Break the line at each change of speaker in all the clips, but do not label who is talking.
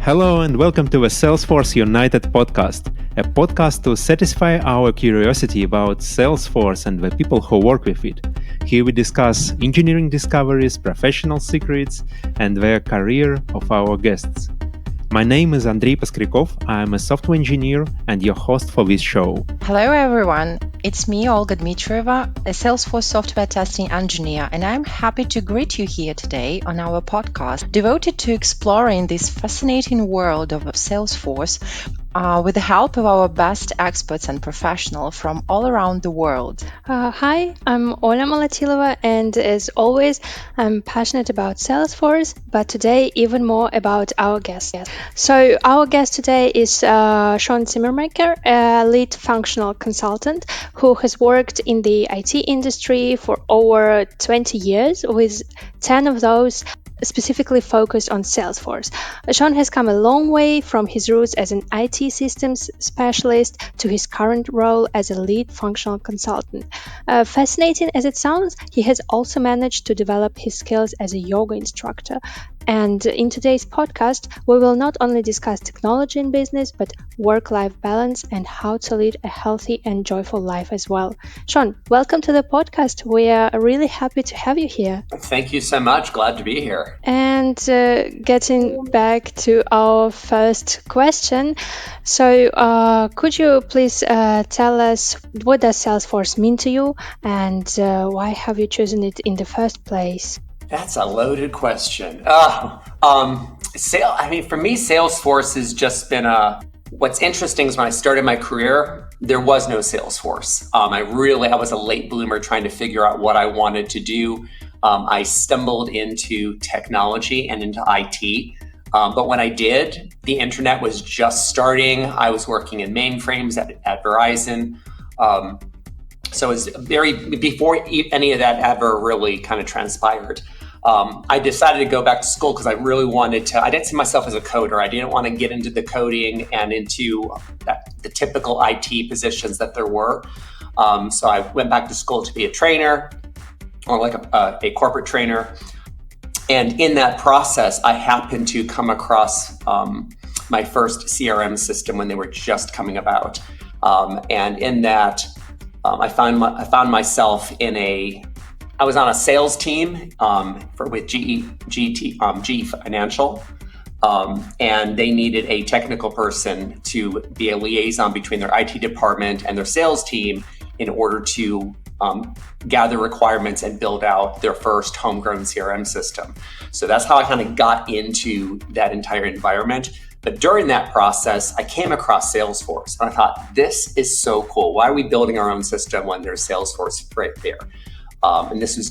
Hello and welcome to the Salesforce United podcast, a podcast to satisfy our curiosity about Salesforce and the people who work with it. Here we discuss engineering discoveries, professional secrets, and the career of our guests. My name is Andrei Paskryakov. I'm a software engineer and your host for this show.
Hello everyone, it's me Olga Dmitrieva, a Salesforce software testing engineer, and I'm happy to greet you here today on our podcast devoted to exploring this fascinating world of Salesforce with the help of our best experts and professionals from all around the world.
Hi, I'm Ola Malatilova, and as always, I'm passionate about Salesforce, but today even more about our guest. So our guest today is Sean Zimmermaker, a lead functional consultant who has worked in the IT industry for over 20 years, with 10 of those specifically focused on Salesforce. Sean has come a long way from his roots as an IT systems specialist to his current role as a lead functional consultant. Fascinating as it sounds, he has also managed to develop his skills as a yoga instructor. And in today's podcast, we will not only discuss technology in business, but work-life balance and how to lead a healthy and joyful life as well. Sean, welcome to the podcast. We are really happy to have you here.
Thank you so much. Glad to be here.
And getting back to our first question, so could you please tell us what does Salesforce mean to you and why have you chosen it in the first place?
That's a loaded question. For me, Salesforce has just been what's interesting is when I started my career, there was no Salesforce. I was a late bloomer trying to figure out what I wanted to do. I stumbled into technology and into IT. But when I did, the internet was just starting. I was working in mainframes at Verizon. So it was before any of that ever really kind of transpired. I decided to go back to school because I really I didn't see myself as a coder. I didn't want to get into the coding and into the typical IT positions that there were. So I went back to school to be a trainer, or like a corporate trainer. And in that process, I happened to come across my first CRM system when they were just coming about. And in that, I found myself I was on a sales team with GE Financial, and they needed a technical person to be a liaison between their IT department and their sales team in order to gather requirements and build out their first homegrown CRM system. So that's how I kind of got into that entire environment. But during that process, I came across Salesforce, and I thought, this is so cool. Why are we building our own system when there's Salesforce right there? And this was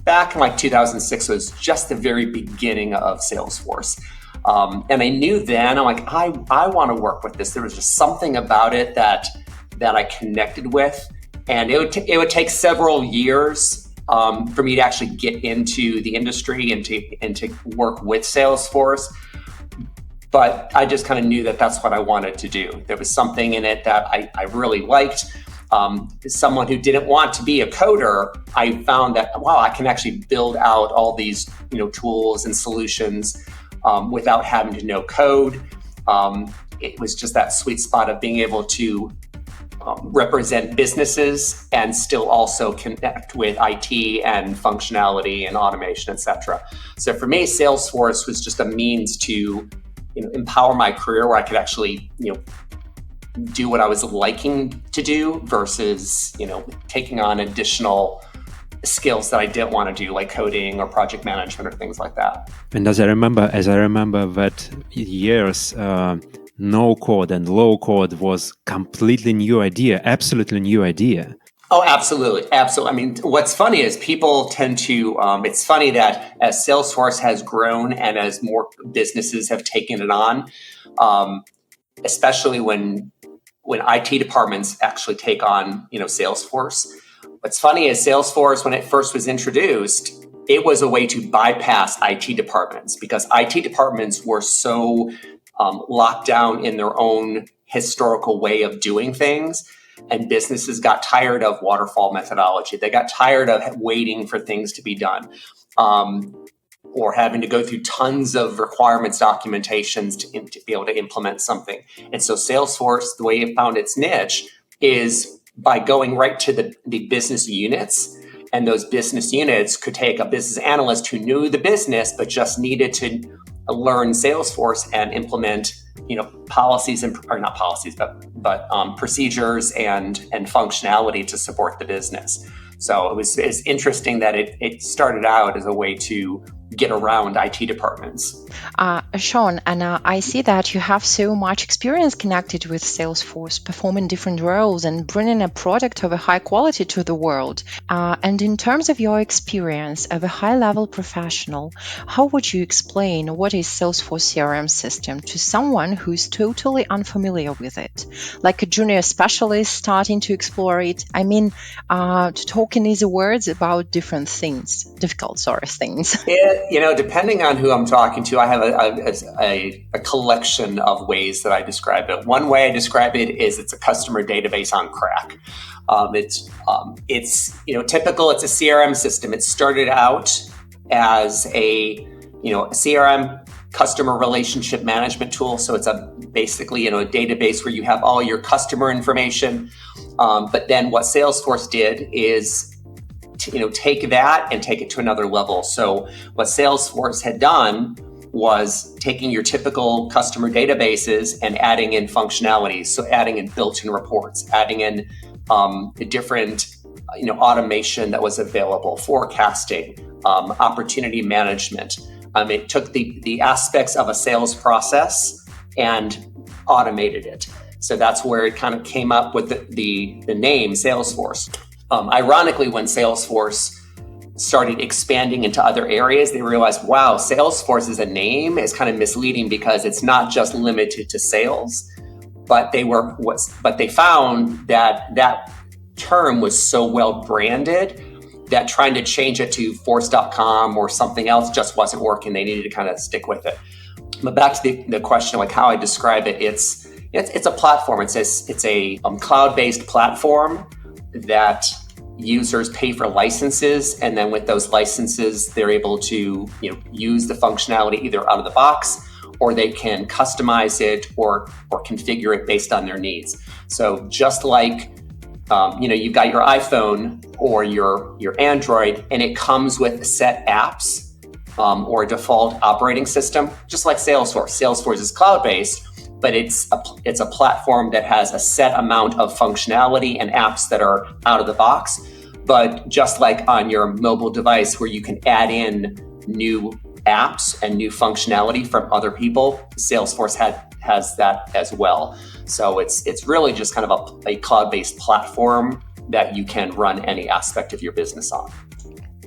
back in like 2006, it was just the very beginning of Salesforce. And I knew then, I'm like, I want to work with this. There was just something about it that I connected with. And it would take several years for me to actually get into the industry and to work with Salesforce. But I just kind of knew that that's what I wanted to do. There was something in it that I really liked. As someone who didn't want to be a coder, I found that, wow, I can actually build out all these tools and solutions without having to know code. It was just that sweet spot of being able to represent businesses and still also connect with IT and functionality and automation, etc. So for me, Salesforce was just a means to empower my career where I could actually do what I was liking to do versus taking on additional skills that I didn't want to do, like coding or project management or things like that.
And as I remember that years, no code and low code was completely new idea, absolutely new idea.
Oh, absolutely. Absolutely. I mean, what's funny is people tend to, it's funny that as Salesforce has grown and as more businesses have taken it on, especially when IT departments actually take on, Salesforce. What's funny is Salesforce, when it first was introduced, it was a way to bypass IT departments because IT departments were so locked down in their own historical way of doing things. And businesses got tired of waterfall methodology. They got tired of waiting for things to be done. or having to go through tons of requirements documentations to be able to implement something. And so Salesforce, the way it found its niche is by going right to the business units. And those business units could take a business analyst who knew the business, but just needed to learn Salesforce and implement, policies or not policies, but procedures and functionality to support the business. So it's interesting that it started out as a way to get around IT departments.
Sean, and I see that you have so much experience connected with Salesforce, performing different roles and bringing a product of a high quality to the world. And in terms of your experience of a high-level professional, how would you explain what is Salesforce CRM system to someone who's totally unfamiliar with it, like a junior specialist starting to explore it? I mean, to talk in easy words about difficult things.
Depending on who I'm talking to, I have a collection of ways that I describe it. One way I describe it is it's a customer database on crack. It's typical. It's a CRM system. It started out as a CRM, customer relationship management tool. So it's basically a database where you have all your customer information. But then what Salesforce did is take that and take it to another level. So what Salesforce had done was taking your typical customer databases and adding in functionalities. So adding in built-in reports, adding in the different automation that was available, forecasting, opportunity management. It took the aspects of a sales process and automated it. So that's where it kind of came up with the name Salesforce. Ironically, when Salesforce started expanding into other areas, they realized, wow, Salesforce as a name is kind of misleading because it's not just limited to sales, but they found that term was so well branded that trying to change it to force.com or something else just wasn't working. They needed to kind of stick with it. But back to the question, like how I describe it, it's a platform. It's a cloud-based platform that users pay for licenses, and then with those licenses, they're able to use the functionality either out of the box, or they can customize it or configure it based on their needs. So just like you've got your iPhone or your Android, and it comes with set apps or a default operating system, just like Salesforce. Salesforce is cloud-based, but it's a platform that has a set amount of functionality and apps that are out of the box. But just like on your mobile device where you can add in new apps and new functionality from other people, Salesforce has that as well. So it's really just kind of a cloud-based platform that you can run any aspect of your business on.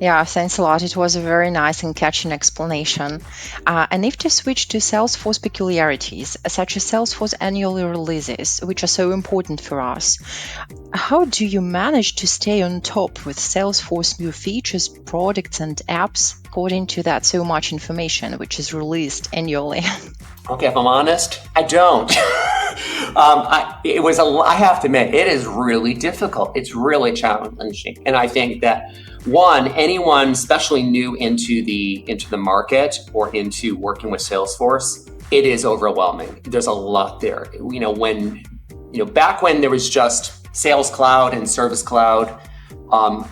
Yeah, thanks a lot. It was a very nice and catching explanation. And if to switch to Salesforce peculiarities, such as Salesforce annual releases, which are so important for us, how do you manage to stay on top with Salesforce new features, products, and apps according to that so much information which is released annually?
Okay, if I'm honest, I don't. I have to admit, it is really difficult. It's really challenging. And I think that anyone, especially new into the market or into working with Salesforce, it is overwhelming. There's a lot there. Back when there was just Sales Cloud and Service Cloud,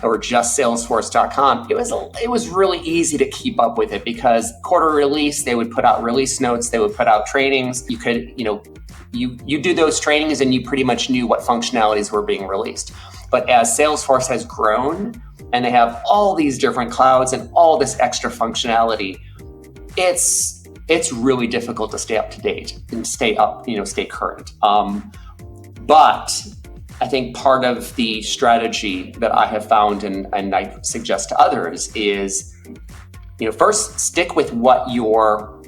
or just Salesforce.com, it was really easy to keep up with it because quarter release, they would put out release notes, they would put out trainings. You could, you do those trainings and you pretty much knew what functionalities were being released. But as Salesforce has grown and they have all these different clouds and all this extra functionality, it's really difficult to stay up to date and stay current. But I think part of the strategy that I have found and I suggest to others is, first stick with what your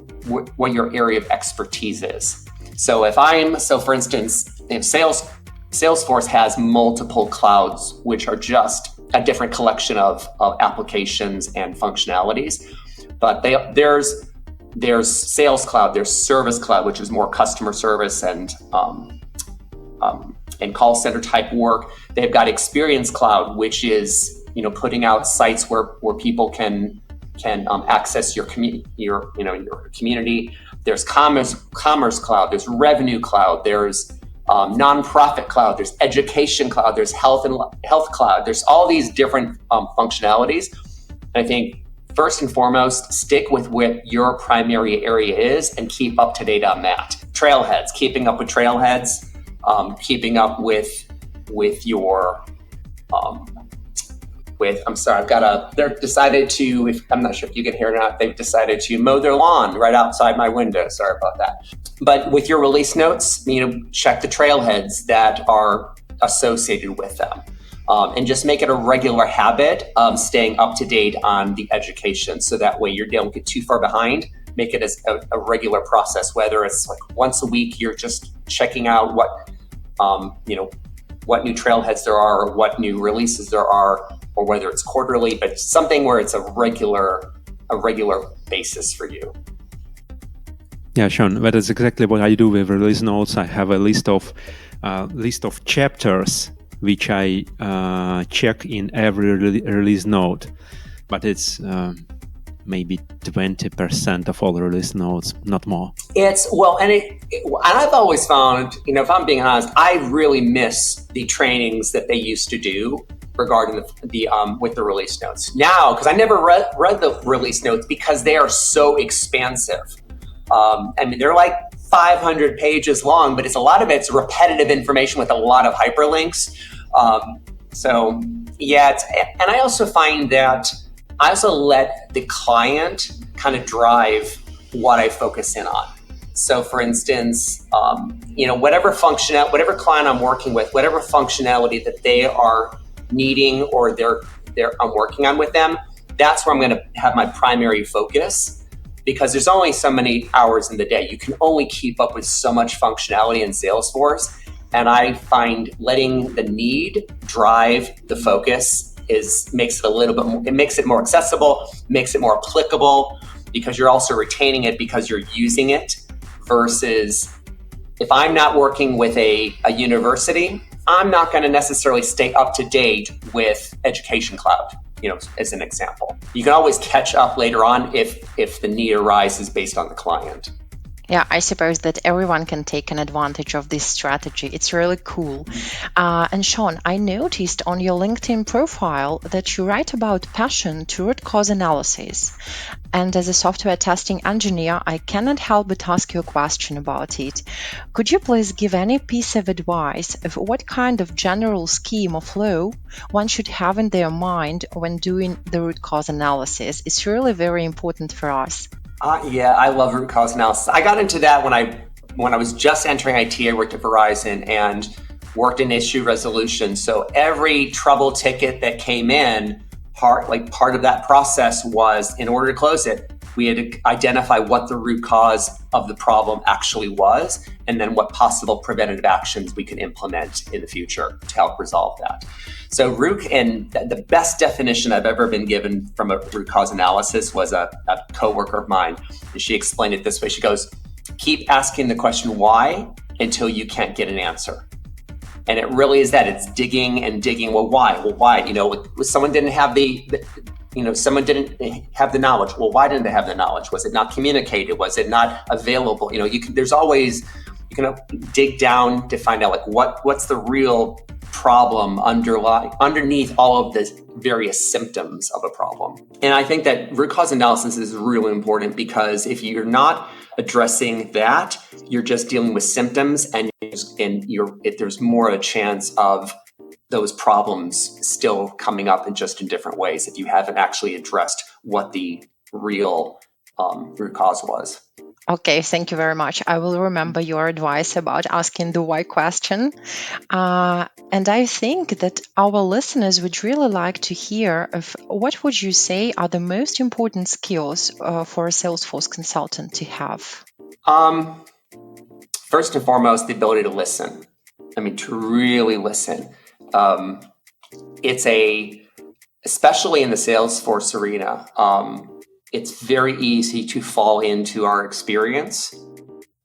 area of expertise is. So for instance, if Salesforce has multiple clouds, which are just a different collection of applications and functionalities, but there's Sales Cloud, there's Service Cloud, which is more customer service and call center type work. They've got Experience Cloud, which is putting out sites where people can access your community. There's commerce cloud, there's revenue cloud, there's nonprofit cloud, there's education cloud, there's health cloud. There's all these different functionalities. And I think first and foremost, stick with what your primary area is and keep up to date on that. Trailheads, keeping up with trailheads, keeping up with your they're decided to, I'm not sure if you can hear it or not, they've decided to mow their lawn right outside my window. Sorry about that. But with your release notes, check the trailheads that are associated with them. And just make it a regular habit of staying up to date on the education. So that way you don't get too far behind. Make it as a regular process, whether it's like once a week, you're just checking out what new trailheads there are, or what new releases there are, or whether it's quarterly, but something where it's a regular basis for you.
Yeah, Sean, that is exactly what I do with release notes. I have a list of chapters which I check in every release note, but it's maybe 20% of all release notes, not more.
And I've always found, if I'm being honest, I really miss the trainings that they used to do regarding the with the release notes now, because I never read the release notes because they are so expansive. They're like 500 pages long, but a lot of it's repetitive information with a lot of hyperlinks. And I also find that I also let the client kind of drive what I focus in on. So for instance, whatever client I'm working with, whatever functionality that they are needing or I'm working on with them, that's where I'm going to have my primary focus, because there's only so many hours in the day. You can only keep up with so much functionality in Salesforce. And I find letting the need drive the focus makes it more accessible, makes it more applicable, because you're also retaining it because you're using it, versus if I'm not working with a university, I'm not going to necessarily stay up to date with Education Cloud, as an example. You can always catch up later on if the need arises based on the client.
Yeah, I suppose that everyone can take an advantage of this strategy. It's really cool. And Sean, I noticed on your LinkedIn profile that you write about passion to root cause analysis. And as a software testing engineer, I cannot help but ask you a question about it. Could you please give any piece of advice of what kind of general scheme or flow one should have in their mind when doing the root cause analysis? It's really very important for us.
Yeah, I love root cause analysis. I got into that when I was just entering IT. I worked at Verizon and worked in issue resolution. So every trouble ticket that came in, part of that process was, in order to close it, we had to identify what the root cause of the problem actually was, and then what possible preventative actions we could implement in the future to help resolve that. So the best definition I've ever been given from a root cause analysis was a coworker of mine. And she explained it this way. She goes, keep asking the question why until you can't get an answer. And it really is that. It's digging and digging. Well, why? Someone didn't have someone didn't have the knowledge. Well, why didn't they have the knowledge? Was it not communicated? Was it not available? You can dig down to find out what's the real problem underneath all of the various symptoms of a problem. And I think that root cause analysis is really important, because if you're not addressing that, you're just dealing with symptoms, and there's more of a chance of those problems still coming up in different ways if you haven't actually addressed what the real root cause was.
Okay, thank you very much. I will remember your advice about asking the why question. And I think that our listeners would really like to hear of what would you say are the most important skills for a Salesforce consultant to have?
First and foremost, the ability to listen. To really listen. Especially in the Salesforce arena, it's very easy to fall into our experience,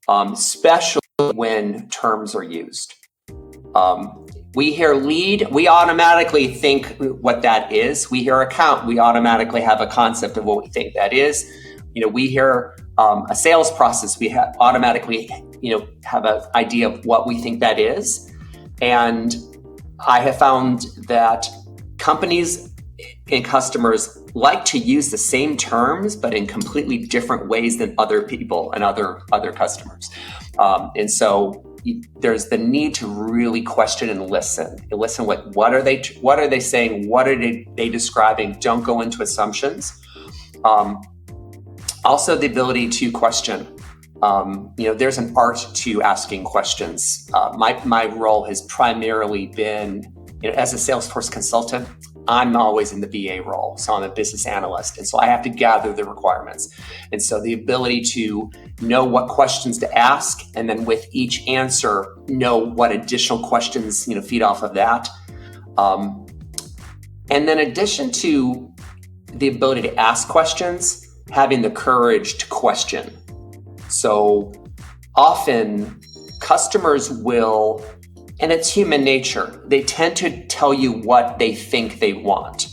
especially when terms are used. We hear lead, we automatically think what that is. We hear account, we automatically have a concept of what we think that is. We hear a sales process, we automatically, have an idea of what we think that is. And I have found that companies and customers like to use the same terms, but in completely different ways than other people and other customers. And so there's the need to really question and listen. What are they saying? What are they describing? Don't go into assumptions. Also, the ability to question. There's an art to asking questions. My role has primarily been, as a Salesforce consultant, I'm always in the BA role. So I'm a business analyst. And so I have to gather the requirements. And so the ability to know what questions to ask, and then with each answer, know what additional questions, feed off of that. And then in addition to the ability to ask questions, having the courage to question. So often customers will, and it's human nature, they tend to tell you what they think they want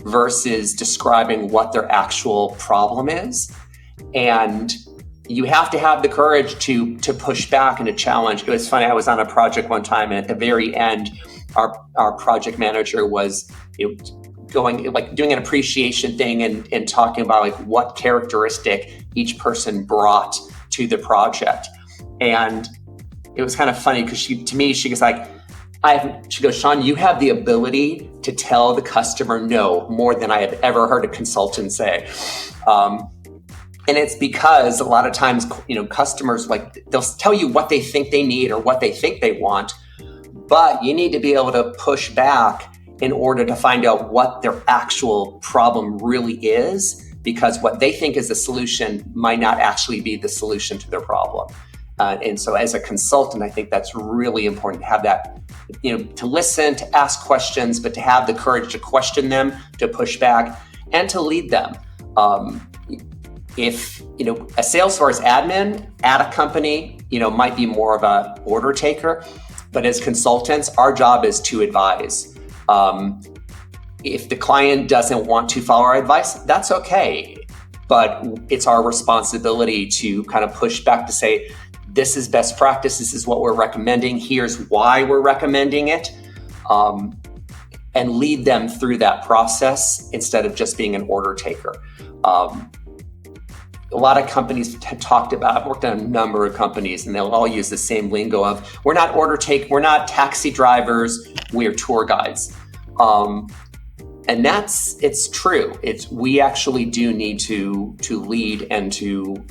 versus describing what their actual problem is. And you have to have the courage to push back and to challenge. It was funny, I was on a project one time, and at the very end, our project manager was doing an appreciation thing and talking about what characteristic each person brought to the project. And it was kind of funny because she goes like, she goes, Sean, you have the ability to tell the customer no more than I have ever heard a consultant say. And it's because a lot of times, customers, they'll tell you what they think they need or what they think they want, but you need to be able to push back in order to find out what their actual problem really is, because what they think is the solution might not actually be the solution to their problem. And so as a consultant, I think that's really important to have that, to listen, to ask questions, but to have the courage to question them, to push back, and to lead them. If, a Salesforce admin at a company, might be more of a order taker, but as consultants, our job is to advise. If the client doesn't want to follow our advice, that's okay. But it's our responsibility to kind of push back to say, this is best practice, this is what we're recommending, here's why we're recommending it, and lead them through that process instead of just being an order taker. A lot of companies have talked about, I've worked on a number of companies, and they'll all use the same lingo of, we're not taxi drivers, we're tour guides. And it's true. We actually do need to lead and to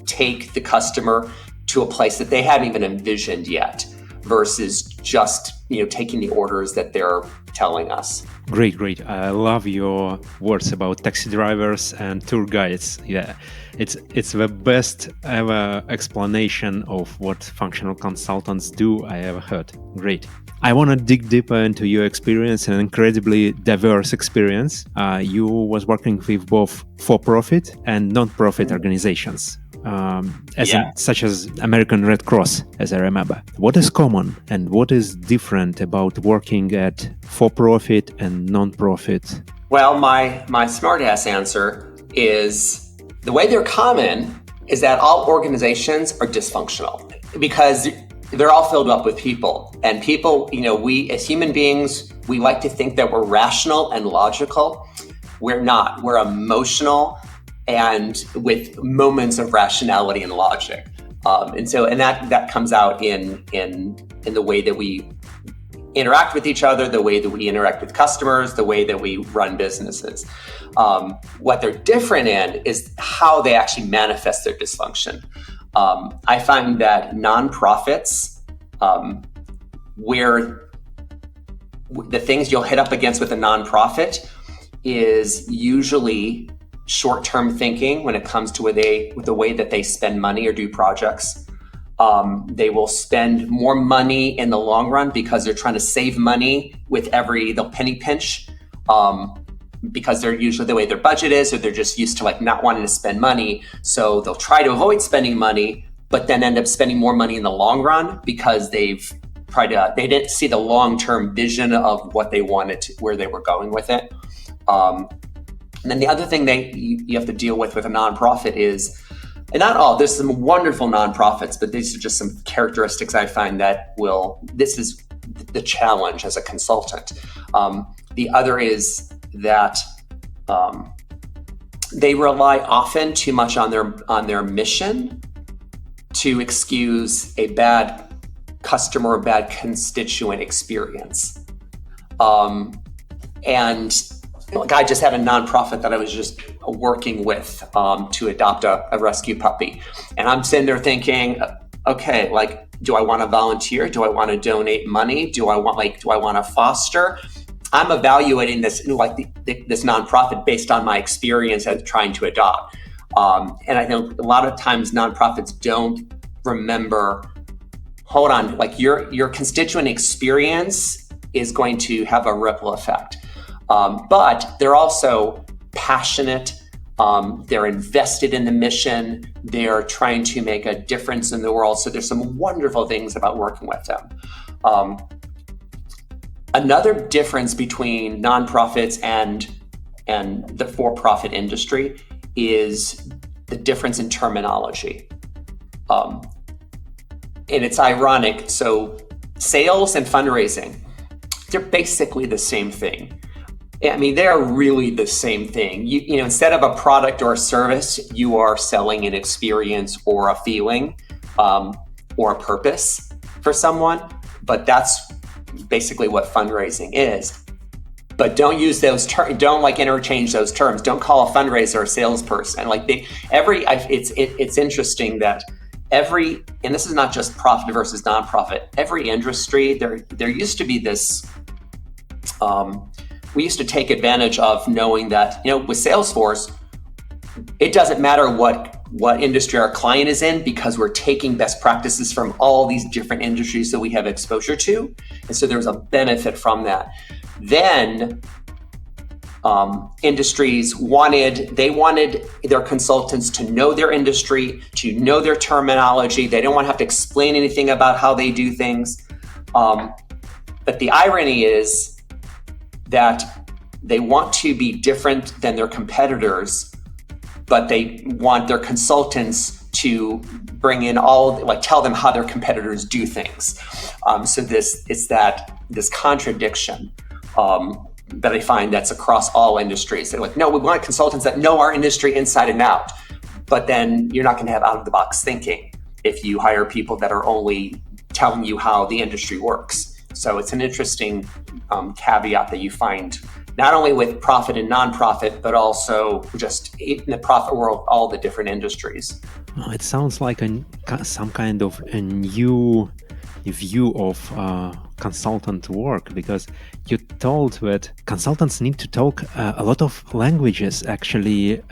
take the customer to a place that they haven't even envisioned yet, versus just taking the orders that they're telling us.
Great. I love your words about taxi drivers and tour guides. Yeah, it's the best ever explanation of what functional consultants do I ever heard. Great. I want to dig deeper into your experience, an incredibly diverse experience. You was working with both for-profit and non-profit organizations, such as American Red Cross, as I remember. What is common and what is different about working at for-profit and non-profit?
Well, my smart-ass answer is the way they're common is that all organizations are dysfunctional because they're all filled up with people. And people, we as human beings, we like to think that we're rational and logical. We're not. We're emotional and with moments of rationality and logic. And that comes out in the way that we interact with each other, the way that we interact with customers, the way that we run businesses. What they're different in is how they actually manifest their dysfunction. I find that nonprofits, where the things you'll hit up against with a nonprofit is usually short-term thinking when it comes to with the way that they spend money or do projects. They will spend more money in the long run because they're trying to save money with they'll penny pinch. Because they're usually the way their budget is, or they're just used to not wanting to spend money. So they'll try to avoid spending money, but then end up spending more money in the long run because they've they didn't see the long-term vision of what they wanted to, where they were going with it. And then the other thing you have to deal with a nonprofit is, and not all, there's some wonderful nonprofits, but these are just some characteristics I find this is the challenge as a consultant. The other is that they rely often too much on their mission to excuse a bad customer or bad constituent experience. And like, I just had a nonprofit that I was just working with to adopt a rescue puppy. And I'm sitting there thinking, okay, like, do I want to volunteer? Do I want to donate money? Do I want to foster? I'm evaluating this this nonprofit based on my experience as trying to adopt. And I think a lot of times nonprofits don't remember, hold on, like your constituent experience is going to have a ripple effect. But they're also passionate. They're invested in the mission. They're trying to make a difference in the world. So there's some wonderful things about working with them. Another difference between nonprofits and the for-profit industry is the difference in terminology. And it's ironic. So sales and fundraising, they're basically the same thing. I mean, they're really the same thing. You know, instead of a product or a service, you are selling an experience or a feeling or a purpose for someone. But that's basically what fundraising is. But don't use those terms. Don't interchange those terms. Don't call a fundraiser a salesperson. It's interesting that and this is not just profit versus nonprofit. Every industry, there used to be this. We used to take advantage of knowing that, with Salesforce, it doesn't matter what industry our client is in, because we're taking best practices from all these different industries that we have exposure to. And so there's a benefit from that. Then industries wanted their consultants to know their industry, to know their terminology. They don't want to have to explain anything about how they do things. But the irony is that they want to be different than their competitors, but they want their consultants to bring in tell them how their competitors do things. So it's this contradiction that I find that's across all industries. They're like, no, we want consultants that know our industry inside and out. But then you're not going to have out of the box thinking if you hire people that are only telling you how the industry works. So it's an interesting caveat that you find not only with profit and nonprofit, but also just in the profit world, all the different industries.
It sounds like some kind of a new view of consultant work, because you told that consultants need to talk a lot of languages, actually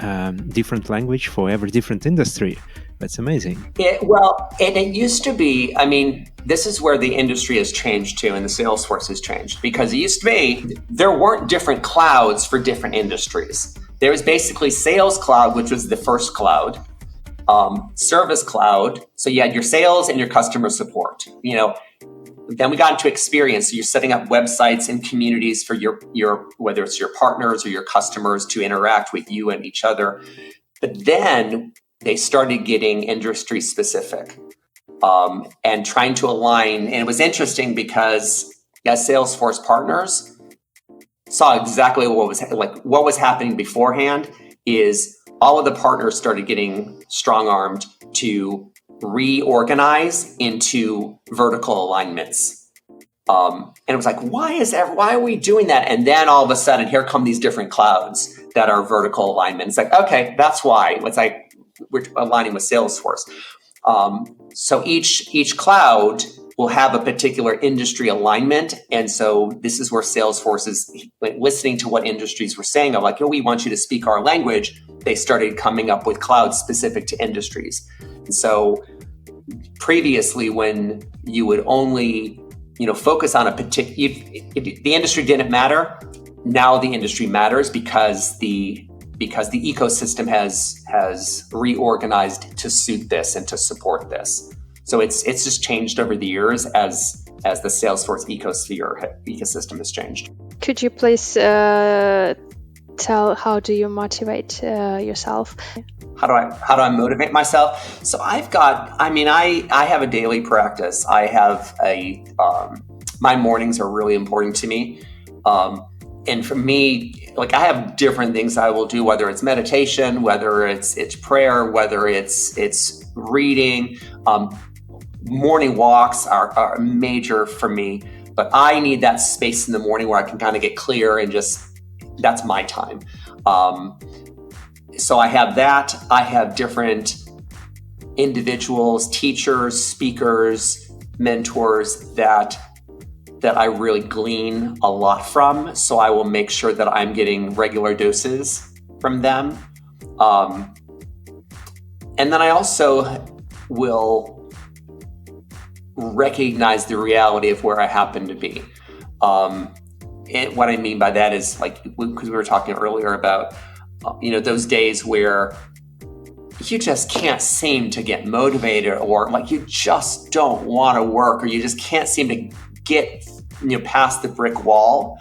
different language for every different industry. That's amazing.
It used to be, this is where the industry has changed too, and the Salesforce has changed, because it used to be, there weren't different clouds for different industries. There was basically Sales Cloud, which was the first cloud, Service Cloud. So you had your sales and your customer support, Then we got into experience. So you're setting up websites and communities for your whether it's your partners or your customers to interact with you and each other. But then they started getting industry specific and trying to align. And it was interesting because as Salesforce partners saw exactly what was happening beforehand is all of the partners started getting strong-armed to reorganize into vertical alignments. And it was like, why are we doing that? And then all of a sudden, here come these different clouds that are vertical alignment. It's like, okay, that's why. It's like, we're aligning with Salesforce. So each cloud will have a particular industry alignment. And so this is where Salesforce is listening to what industries were saying. I'm like, we want you to speak our language. They started coming up with clouds specific to industries. And so previously, when you would only, focus on a particular, the industry didn't matter. Now the industry matters because the ecosystem has reorganized to suit this and to support this. So it's just changed over the years as as the Salesforce ecosystem has changed.
Could you please tell how do you motivate yourself?
How do I motivate myself? So I have a daily practice. I have my mornings are really important to me. And for me, like, I have different things I will do, whether it's meditation, whether it's prayer, whether it's reading. Morning walks are major for me, but I need that space in the morning where I can kind of get clear and that's my time. So I have that. I have different individuals, teachers, speakers, mentors that I really glean a lot from. So I will make sure that I'm getting regular doses from them. And then I also will recognize the reality of where I happen to be. And what I mean by that is, like, because we were talking earlier about, those days where you just can't seem to get motivated, or like you just don't want to work, or you just can't seem to get past the brick wall.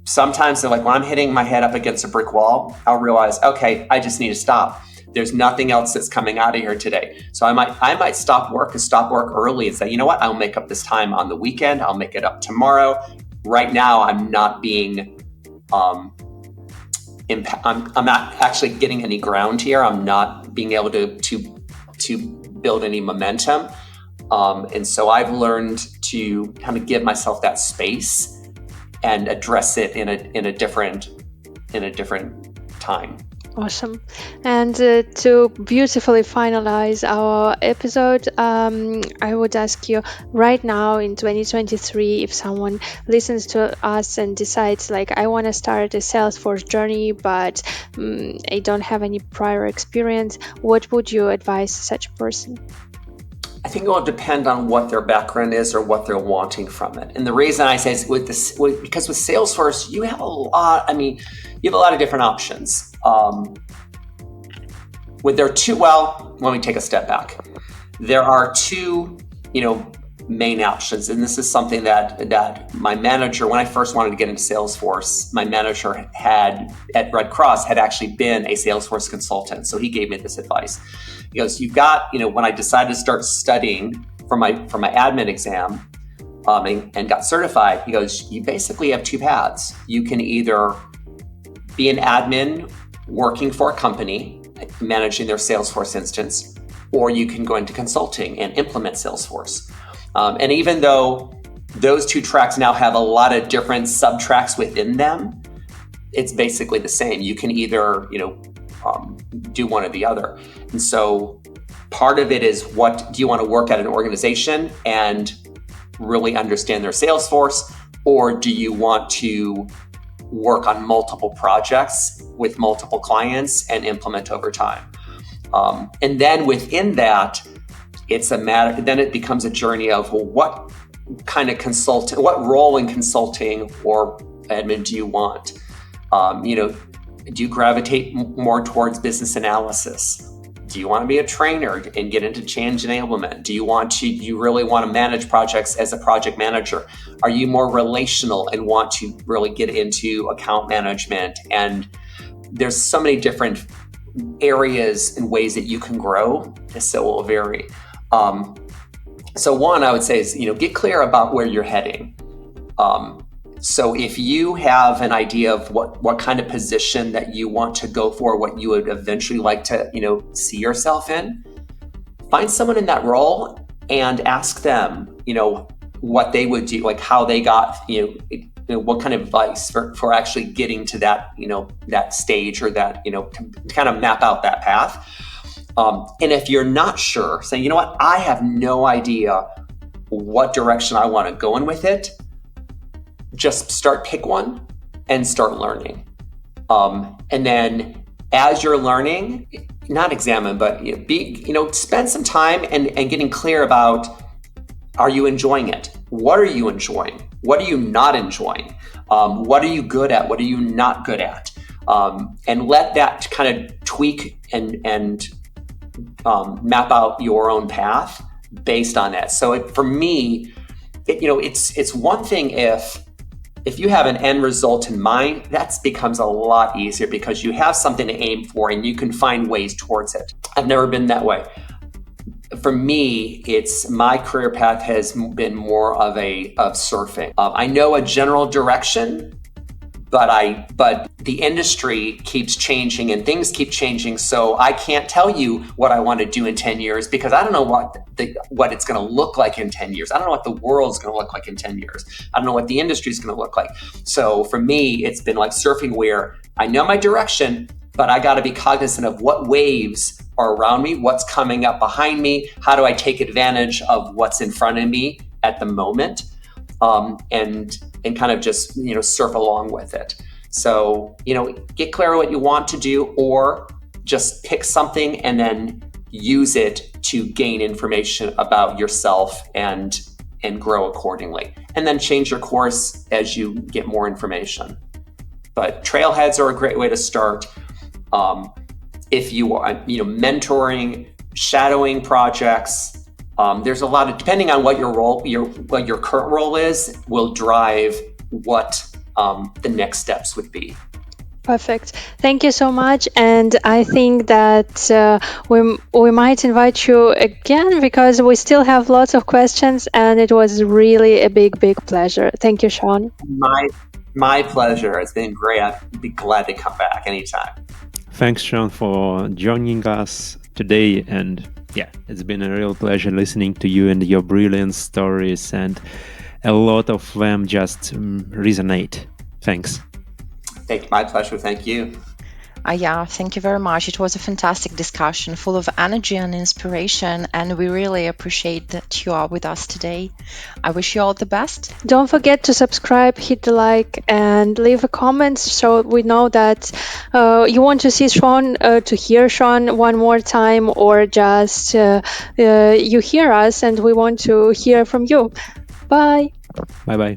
Sometimes, like, when I'm hitting my head up against a brick wall, I'll realize, okay, I just need to stop. There's nothing else that's coming out of here today. So I might stop work early and say, you know what, I'll make up this time on the weekend. I'll make it up tomorrow. Right now, I'm not being, I'm not actually getting any ground here. I'm not being able to build any momentum. And so I've learned to kind of give myself that space and address it in a different time.
Awesome. And to beautifully finalize our episode, I would ask you right now in 2023, if someone listens to us and decides, like, I want to start a Salesforce journey, but I don't have any prior experience, what would you advise such a person?
I think it will depend on what their background is or what they're wanting from it. And the reason I say is because with Salesforce, you have a lot of different options. Let me take a step back. There are two, main options. And this is something that my manager, when I first wanted to get into Salesforce, my manager at Red Cross had actually been a Salesforce consultant. So he gave me this advice. He goes, you've got, when I decided to start studying for my admin exam, and got certified, he goes, you basically have two paths. You can either be an admin working for a company, managing their Salesforce instance, or you can go into consulting and implement Salesforce. And even though those two tracks now have a lot of different sub-tracks within them, it's basically the same. You can either, do one or the other. And so part of it is, what do you want to work at an organization and really understand their Salesforce, or do you want to work on multiple projects with multiple clients and implement over time? And then within that, then it becomes a journey of, well, what kind of what role in consulting or admin do you want? Do you gravitate more towards business analysis? Do you want to be a trainer and get into change enablement? Do you really want to manage projects as a project manager? Are you more relational and want to really get into account management? And there's so many different areas and ways that you can grow, so it will vary. So one, I would say is, get clear about where you're heading. So if you have an idea of what kind of position that you want to go for, what you would eventually like to, see yourself in, find someone in that role and ask them, what they would do, like how they got, what kind of advice for actually getting to that, that stage, or that, to kind of map out that path. And if you're not sure, say, you know what, I have no idea what direction I want to go in with it, just pick one and start learning. And then as you're learning, not examine, but spend some time and getting clear about, are you enjoying it? What are you enjoying? What are you not enjoying? What are you good at? What are you not good at? And let that kind of tweak and map out your own path based on that. So for me, it's one thing if you have an end result in mind, that becomes a lot easier because you have something to aim for and you can find ways towards it. I've never been that way. For me, my career path has been more of surfing. I know a general direction, but the industry keeps changing and things keep changing. So I can't tell you what I want to do in 10 years because I don't know what it's going to look like in 10 years. I don't know what the world's going to look like in 10 years. I don't know what the industry is going to look like. So for me, it's been like surfing where I know my direction, but I got to be cognizant of what waves are around me, what's coming up behind me, how do I take advantage of what's in front of me at the moment, and kind of just, surf along with it. So, get clear on what you want to do, or just pick something and then use it to gain information about yourself and grow accordingly. And then change your course as you get more information. But trailheads are a great way to start. If you are, mentoring, shadowing projects, there's a lot of, depending on what what your current role is, will drive what the next steps would be.
Perfect. Thank you so much. And I think that we might invite you again because we still have lots of questions, and it was really a big pleasure. Thank you, Sean.
My pleasure. It's been great. I'd be glad to come back anytime.
Thanks, Sean, for joining us today. And yeah, it's been a real pleasure listening to you and your brilliant stories, and a lot of them just resonate. Thanks.
My pleasure. Thank you.
Yeah, thank you very much. It was a fantastic discussion full of energy and inspiration, and we really appreciate that you are with us today. I wish you all the best.
Don't forget to subscribe, hit the like, and leave a comment so we know that you want to see Sean, to hear Sean one more time, or just you hear us and we want to hear from you. Bye.
Bye-bye.